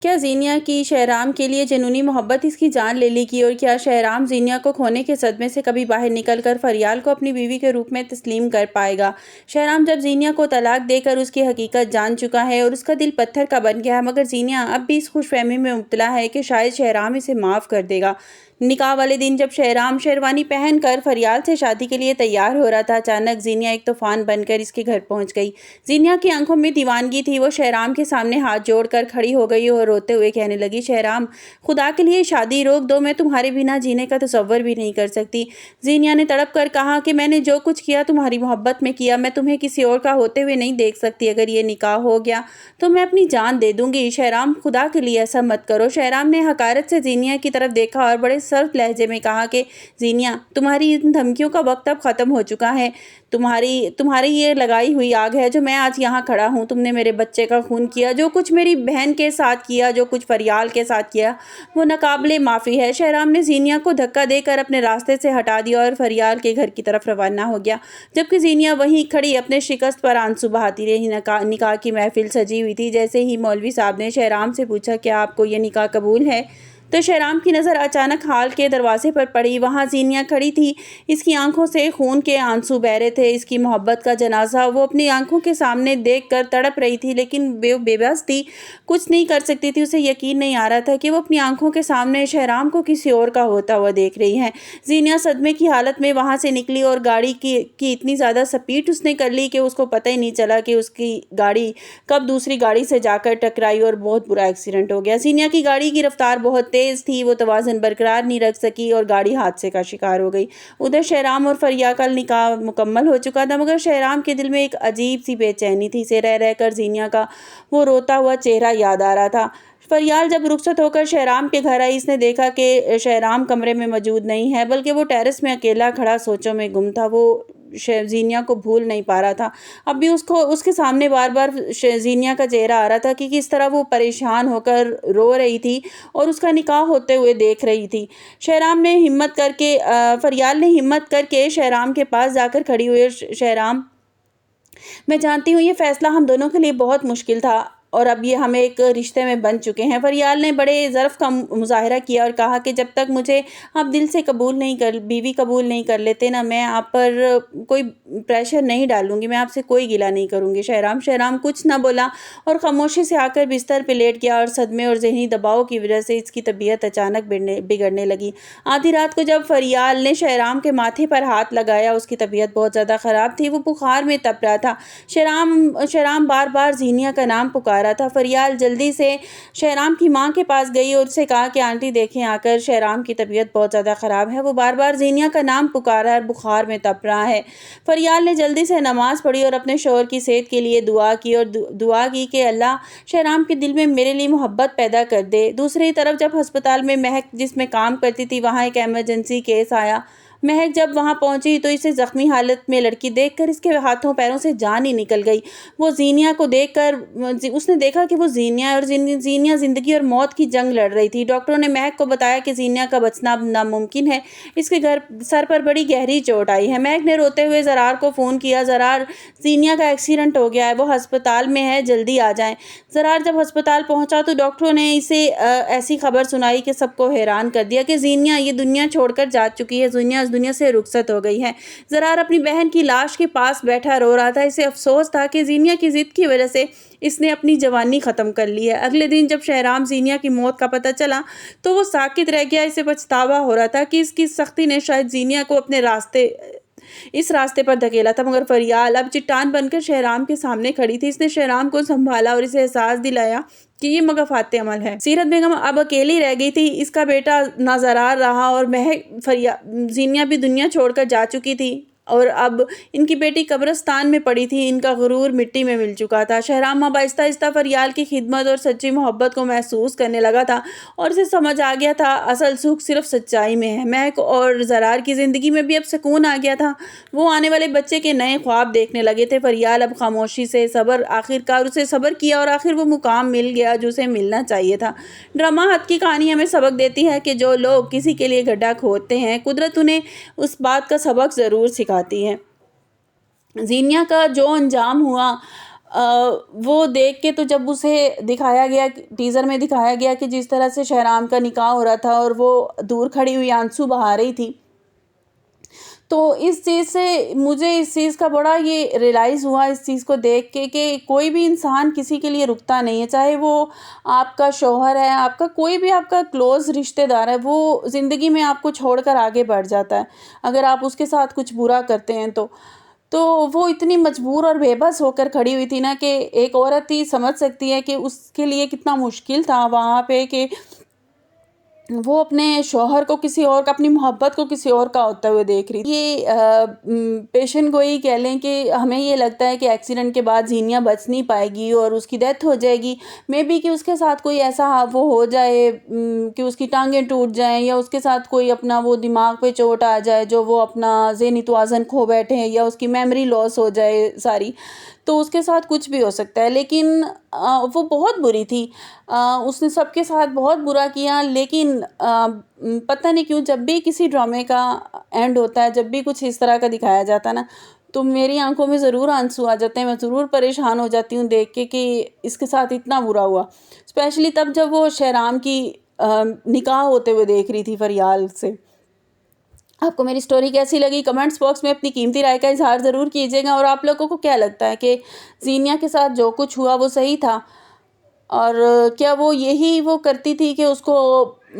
کیا زینیا کی شہرام کے لیے جنونی محبت اس کی جان لے لی کی، اور کیا شہرام زینیا کو کھونے کے صدمے سے کبھی باہر نکل کر فریال کو اپنی بیوی کے روپ میں تسلیم کر پائے گا؟ شہرام جب زینیا کو طلاق دے کر اس کی حقیقت جان چکا ہے اور اس کا دل پتھر کا بن گیا ہے، مگر زینیا اب بھی اس خوش فہمی میں مبتلا ہے کہ شاید شہرام اسے معاف کر دے گا۔ نکاح والے دن جب شہرام شیروانی پہن کر فریال سے شادی کے لیے تیار ہو رہا تھا، اچانک زینیا ایک طوفان بن کر اس کے گھر پہنچ گئی۔ زینیا کی آنکھوں میں دیوانگی تھی، وہ شہرام کے سامنے ہاتھ جوڑ کر کھڑی ہو گئی اور روتے ہوئے کہنے لگی، شہرام، خدا کے لیے شادی روک دو، میں تمہارے بنا جینے کا تصور بھی نہیں کر سکتی۔ زینیا نے تڑپ کر کہا کہ میں نے جو کچھ کیا تمہاری محبت میں کیا، میں تمہیں کسی اور کا ہوتے ہوئے نہیں دیکھ سکتی۔ اگر یہ نکاح ہو گیا تو میں اپنی جان دے دوں گی۔ شہرام، خدا کے لیے ایسا مت کرو۔ شہرام نے حقارت سے زینیا کی طرف دیکھا اور بڑے سرد لہجے میں کہا کہ زینیا، تمہاری ان دھمکیوں کا وقت اب ختم ہو چکا ہے۔ تمہاری یہ لگائی ہوئی آگ ہے جو میں آج یہاں کھڑا ہوں۔ تم نے میرے بچے کا خون کیا، جو کچھ میری بہن کے ساتھ کیا، جو کچھ فریال کے ساتھ کیا، وہ ناقابل معافی ہے۔ شہرام نے زینیا کو دھکا دے کر اپنے راستے سے ہٹا دیا اور فریال کے گھر کی طرف روانہ ہو گیا، جبکہ زینیا وہیں کھڑی اپنے شکست پر آنسو بہاتی رہی۔ نکاح کی محفل سجی ہوئی تھی۔ جیسے ہی مولوی صاحب نے شہرام سے پوچھا، کیا آپ کو یہ نکاح قبول ہے، تو شہرام کی نظر اچانک ہال کے دروازے پر پڑی۔ وہاں زینیا کھڑی تھی، اس کی آنکھوں سے خون کے آنسو بہہ رہے تھے۔ اس کی محبت کا جنازہ وہ اپنی آنکھوں کے سامنے دیکھ کر تڑپ رہی تھی، لیکن بے بس تھی، کچھ نہیں کر سکتی تھی۔ اسے یقین نہیں آ رہا تھا کہ وہ اپنی آنکھوں کے سامنے شہرام کو کسی اور کا ہوتا ہوا دیکھ رہی ہے۔ زینیا صدمے کی حالت میں وہاں سے نکلی اور گاڑی کی اتنی زیادہ سپیڈ اس نے کر لی کہ اس کو پتہ ہی نہیں چلا کہ اس کی گاڑی کب دوسری گاڑی سے جا کر ٹکرائی اور بہت برا ایکسیڈنٹ ہو گیا۔ زینیا کی گاڑی کی رفتار بہت تیز تھی، وہ توازن برقرار نہیں رکھ سکی اور گاڑی حادثے کا شکار ہو گئی۔ ادھر شہرام اور فریال کا نکاح مکمل ہو چکا تھا، مگر شہرام کے دل میں ایک عجیب سی بے چینی تھی۔ اسے رہ رہ کر زینیا کا وہ روتا ہوا چہرہ یاد آ رہا تھا۔ فریال جب رخصت ہو کر شہرام کے گھر آئی، اس نے دیکھا کہ شہرام کمرے میں موجود نہیں ہے، بلکہ وہ ٹیرس میں اکیلا کھڑا سوچوں میں گم تھا۔ وہ زینیا کو بھول نہیں پا رہا تھا۔ اب بھی اس کے سامنے بار بار زینیا کا چہرہ آ رہا تھا کہ کس طرح وہ پریشان ہو کر رو رہی تھی اور اس کا نکاح ہوتے ہوئے دیکھ رہی تھی۔ فریال نے ہمت کر کے شہرام کے پاس جا کر کھڑی ہوئی، شہرام، میں جانتی ہوں یہ فیصلہ ہم دونوں کے لیے بہت مشکل تھا اور اب یہ ہم ایک رشتے میں بن چکے ہیں۔ فریال نے بڑے ضعف کا مظاہرہ کیا اور کہا کہ جب تک مجھے آپ دل سے بیوی قبول نہیں کر لیتے نا، میں آپ پر کوئی پریشر نہیں ڈالوں گی، میں آپ سے کوئی گلہ نہیں کروں گی۔ شہرام کچھ نہ بولا اور خاموشی سے آ کر بستر پہ لیٹ گیا، اور صدمے اور ذہنی دباؤ کی وجہ سے اس کی طبیعت اچانک بگڑنے لگی۔ آدھی رات کو جب فریال نے شہرام کے ماتھے پر ہاتھ لگایا، اس کی طبیعت بہت زیادہ خراب تھی، وہ بخار میں تپ رہا تھا۔ شہرام بار بار زینیا کا نام پکار رہا تھا۔ فریال جلدی سے شہرام کی ماں کے پاس گئی اور اسے کہا کہ آنٹی دیکھیں آ کر، شہرام کی طبیعت بہت زیادہ خراب ہے، وہ بار بار زینیا کا نام پکار رہا ہے اور بخار میں تپ رہا ہے۔ فریال نے جلدی سے نماز پڑھی اور اپنے شوہر کی صحت کے لیے دعا کی اور دعا کی کہ اللہ شہرام کے دل میں میرے لیے محبت پیدا کر دے۔ دوسری طرف جب ہسپتال میں مہک جس میں کام کرتی تھی، وہاں ایک ایمرجنسی کیس آیا۔ مہک جب وہاں پہنچی تو اسے زخمی حالت میں لڑکی دیکھ کر اس کے ہاتھوں پیروں سے جان ہی نکل گئی۔ وہ زینیا کو دیکھ کر اس نے دیکھا کہ وہ زینیا زندگی اور موت کی جنگ لڑ رہی تھی۔ ڈاکٹروں نے مہک کو بتایا کہ زینیا کا بچنا اب ناممکن ہے، اس کے سر پر بڑی گہری چوٹ آئی ہے۔ مہک نے روتے ہوئے زرار کو فون کیا، زرار، زینیا کا ایکسیڈنٹ ہو گیا ہے، وہ ہسپتال میں ہے، جلدی آ جائیں۔ زرار جب ہسپتال پہنچا تو ڈاکٹروں نے اسے ایسی خبر سنائی کہ سب کو حیران کر دیا کہ زینیا یہ دنیا چھوڑ کر جا چکی ہے، زینیا اس دنیا سے رخصت ہو گئی ہے۔ زرار اپنی بہن کی لاش کے پاس بیٹھا رو رہا تھا۔ اسے افسوس تھا کہ زینیا کی ضد کی وجہ سے اس نے اپنی جوانی ختم کر لی ہے۔ اگلے دن جب شہرام زینیا کی موت کا پتہ چلا تو وہ ساکت رہ گیا۔ اسے پچھتاوا ہو رہا تھا کہ اس کی سختی نے شاید زینیا کو اس راستے پر دھکیلا تھا، مگر فریال اب چٹان بن کر شہرام کے سامنے کھڑی تھی۔ اس نے شہرام کو سنبھالا اور اسے احساس دلایا کہ یہ مکافات عمل ہے۔ سیرت بیگم اب اکیلی رہ گئی تھی، اس کا بیٹا نہ زرار رہا اور زینیا بھی دنیا چھوڑ کر جا چکی تھی اور اب ان کی بیٹی قبرستان میں پڑی تھی، ان کا غرور مٹی میں مل چکا تھا۔ شہرام اب آہستہ آہستہ فریال کی خدمت اور سچی محبت کو محسوس کرنے لگا تھا اور اسے سمجھ آ گیا تھا اصل سکھ صرف سچائی میں ہے۔ مہک اور زرار کی زندگی میں بھی اب سکون آ گیا تھا، وہ آنے والے بچے کے نئے خواب دیکھنے لگے تھے۔ فریال اب خاموشی سے آخرکار اسے صبر کیا اور آخر وہ مقام مل گیا جو اسے ملنا چاہیے تھا۔ ڈرامہ حد کی کہانی ہمیں سبق دیتی ہے کہ جو لوگ کسی کے لیے گڈھا کھودتے ہیں، قدرت انہیں اس بات کا سبق ضرور سکھاتی ہے۔ زینیا کا جو انجام ہوا وہ دیکھ کے تو جب اسے دکھایا گیا، ٹیزر میں دکھایا گیا کہ جس طرح سے شہرام کا نکاح ہو رہا تھا اور وہ دور کھڑی ہوئی آنسو بہا رہی تھی، تو اس چیز سے مجھے اس چیز کا بڑا یہ ریلائز ہوا اس چیز کو دیکھ کے کہ کوئی بھی انسان کسی کے لیے رکتا نہیں ہے، چاہے وہ آپ کا شوہر ہے، آپ کا کوئی بھی آپ کا کلوز رشتہ دار ہے، وہ زندگی میں آپ کو چھوڑ کر آگے بڑھ جاتا ہے اگر آپ اس کے ساتھ کچھ برا کرتے ہیں تو وہ اتنی مجبور اور بے بس ہو کر کھڑی ہوئی تھی نا کہ ایک عورت ہی سمجھ سکتی ہے کہ اس کے لیے کتنا مشکل تھا وہاں پہ کہ وہ اپنے شوہر کو کسی اور کا، اپنی محبت کو کسی اور کا ہوتا ہوئے دیکھ رہی تھی۔ یہ پیشن گوئی کہہ لیں کہ ہمیں یہ لگتا ہے کہ ایکسیڈنٹ کے بعد زینیہ بچ نہیں پائے گی اور اس کی ڈیتھ ہو جائے گی، مے بی کہ اس کے ساتھ کوئی ایسا وہ ہو جائے کہ اس کی ٹانگیں ٹوٹ جائیں، یا اس کے ساتھ کوئی اپنا وہ دماغ پہ چوٹ آ جائے جو وہ اپنا ذہنی توازن کھو بیٹھے ہیں، یا اس کی میموری لاس ہو جائے ساری، تو اس کے ساتھ کچھ بھی ہو سکتا ہے۔ لیکن وہ بہت بری تھی، اس نے سب کے ساتھ بہت برا کیا، لیکن پتہ نہیں کیوں جب بھی کسی ڈرامے کا اینڈ ہوتا ہے، جب بھی کچھ اس طرح کا دکھایا جاتا ہے نا، تو میری آنکھوں میں ضرور آنسو آ جاتے ہیں، میں ضرور پریشان ہو جاتی ہوں دیکھ کے کہ اس کے ساتھ اتنا برا ہوا، اسپیشلی تب جب وہ شہرام کی نکاح ہوتے ہوئے دیکھ رہی تھی فریال سے۔ آپ کو میری سٹوری کیسی لگی؟ کمنٹس باکس میں اپنی قیمتی رائے کا اظہار ضرور کیجیے گا، اور آپ لوگوں کو کیا لگتا ہے کہ زینیہ کے ساتھ جو کچھ ہوا وہ صحیح تھا؟ اور کیا وہ یہی وہ کرتی تھی کہ اس کو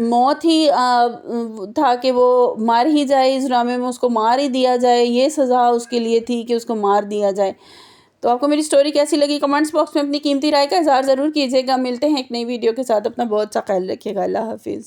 موت ہی تھا کہ وہ مار ہی جائے، اس ڈرامے میں اس کو مار ہی دیا جائے، یہ سزا اس کے لیے تھی کہ اس کو مار دیا جائے؟ تو آپ کو میری سٹوری کیسی لگی؟ کمنٹس باکس میں اپنی قیمتی رائے کا اظہار ضرور کیجیے گا۔ ملتے ہیں ایک نئی ویڈیو کے ساتھ، اپنا بہت سا خیال رکھیے گا۔ اللہ حافظ۔